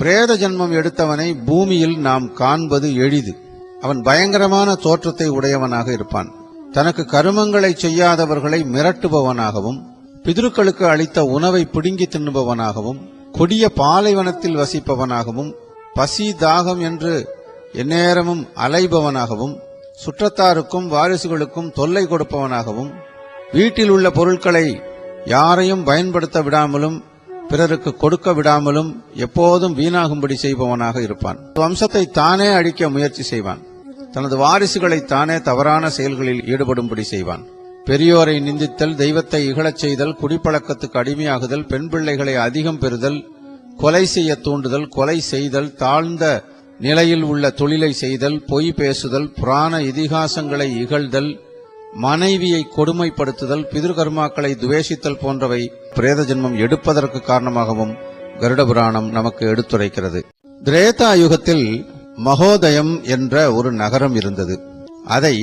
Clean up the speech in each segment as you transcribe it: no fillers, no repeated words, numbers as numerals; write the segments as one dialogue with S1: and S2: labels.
S1: பிரேத ஜன்மம் எடுத்தவனை பூமியில் நாம் காண்பது எளிது. அவன் பயங்கரமான தோற்றத்தை உடையவனாக இருப்பான். தனக்கு கருமங்களை செய்யாதவர்களை மிரட்டுபவனாகவும், பிதுருக்களுக்கு அளித்த உணவை பிடுங்கி தின்னுபவனாகவும், கொடிய பாலைவனத்தில் வசிப்பவனாகவும், பசி தாகம் என்று எந்நேரமும் அலைபவனாகவும், சுற்றத்தாருக்கும் வாரிசுகளுக்கும் தொல்லை கொடுப்பவனாகவும், வீட்டில் உள்ள பொருட்களை யாரையும் பயன்படுத்த விடாமலும் பிறருக்கு கொடுக்க விடாமலும் எப்போதும் வீணாகும்படி செய்பவனாக இருப்பான். வம்சத்தை தானே அழிக்க முயற்சி செய்வான். தனது வாரிசுகளை தானே தவறான செயல்களில் ஈடுபடும்படி செய்வான். பெரியோரை நிந்தித்தல், தெய்வத்தை இகழச் செய்தல், குடிப்பழக்கத்துக்கு அடிமையாகுதல், பெண் பிள்ளைகளை அதிகம் பெறுதல், கொலை செய்ய தூண்டுதல், கொலை செய்தல், தாழ்ந்த நிலையில் உள்ள தொழிலை செய்தல், பொய் பேசுதல், புராண இதிகாசங்களை இகழ்தல், மனைவியை கொடுமைப்படுத்துதல், பிதுர்கர்மாக்களை துவேஷித்தல் போன்றவை பிரேத ஜென்மம் எடுப்பதற்கு காரணமாகவும் கருட புராணம் நமக்கு எடுத்துரைக்கிறது. திரேதா யுகத்தில் மகோதயம் என்ற ஒரு நகரம் இருந்தது. அதை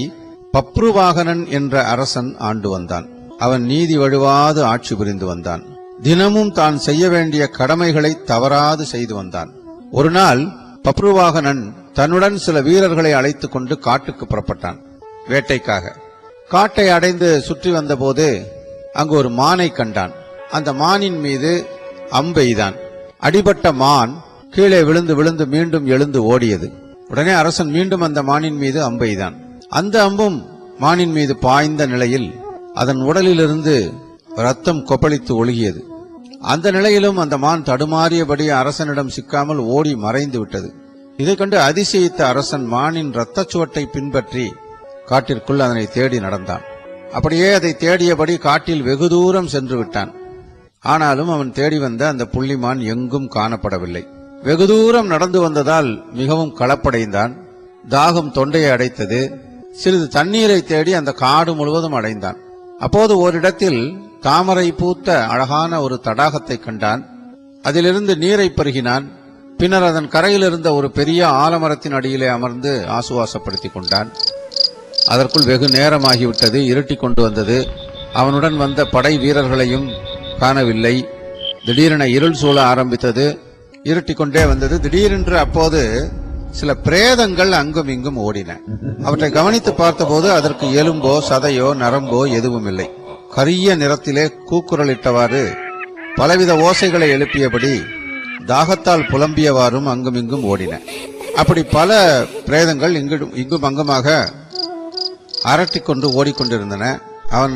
S1: பப்ருவாகனன் என்ற அரசன் ஆண்டு வந்தான். அவன் நீதி வழுவாது ஆட்சி புரிந்து வந்தான். தினமும் தான் செய்ய வேண்டிய கடமைகளை தவறாது செய்து வந்தான். ஒரு நாள் பப்ருவாகனன் தன்னுடன் சில வீரர்களை அழைத்துக் கொண்டு காட்டுக்கு புறப்பட்டான் வேட்டைக்காக. காட்டை அடைந்து சுற்றி வந்தபோது அங்கு ஒரு மானை கண்டான். அந்த மானின் மீது அம்பெய்தான். அடிபட்ட மான் கீழே விழுந்து விழுந்து மீண்டும் எழுந்து ஓடியது. உடனே அரசன் மீண்டும் அந்த மானின் மீது அம்பெய்தான். அந்த அம்பும் மானின் மீது பாய்ந்த நிலையில் அதன் உடலிலிருந்து ரத்தம் கொப்பளித்து ஒழுகியது. அந்த நிலையிலும் அந்த மான் தடுமாறியபடி அரசனிடம் சிக்காமல் ஓடி மறைந்து விட்டது. இதை கண்டு அதிசயித்த அரசன் மானின் இரத்தச்சுவட்டை பின்பற்றி காட்டிற்குள் அதனை தேடி நடந்தான். அப்படியே அதை தேடியபடி காட்டில் வெகு தூரம் சென்று விட்டான். ஆனாலும் அவன் தேடி வந்த அந்த புள்ளிமான் எங்கும் காணப்படவில்லை. வெகு தூரம் நடந்து வந்ததால் மிகவும் களப்படைந்தான். தாகம் தொண்டையை அடைத்தது. சிறிது தண்ணீரை தேடி அந்த காடு முழுவதும் அடைந்தான். அப்போது ஓரிடத்தில் தாமரை பூத்த அழகான ஒரு தடாகத்தை கண்டான். அதிலிருந்து நீரை பருகினான். பின்னர் அதன் கரையில் இருந்த ஒரு பெரிய ஆலமரத்தின் அடியிலே அமர்ந்து ஆசுவாசப்படுத்திக் கொண்டான். அதற்குள் வெகு நேரமாகிவிட்டது. இருட்டி கொண்டு வந்தது. அவனுடன் வந்த படை வீரர்களையும் காணவில்லை. திடீரென இருள் சூழ ஆரம்பித்தது. இருட்டி கொண்டே வந்தது. திடீரென்று அப்போது சில பிரேதங்கள் அங்கும் இங்கும் ஓடின. அவற்றை கவனித்து பார்த்தபோது அதற்கு எலும்போ சதையோ நரம்போ எதுவும் இல்லை. கரிய நிறத்திலே கூக்குரலிட்டவாறு பலவித ஓசைகளை எழுப்பியபடி தாகத்தால் புலம்பியவாறும் அங்குமிங்கும் ஓடின. அப்படி பல பிரேதங்கள் இங்கும் அங்குமாக அரட்டிக்கொண்டு ஓடிக்கொண்டிருந்தன. அவன்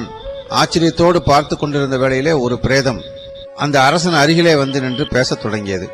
S1: ஆச்சரியத்தோடு பார்த்து கொண்டிருந்த வேளையிலே ஒரு பிரேதம் அந்த அரசன் அருகிலே வந்து நின்று பேசத் தொடங்கியது.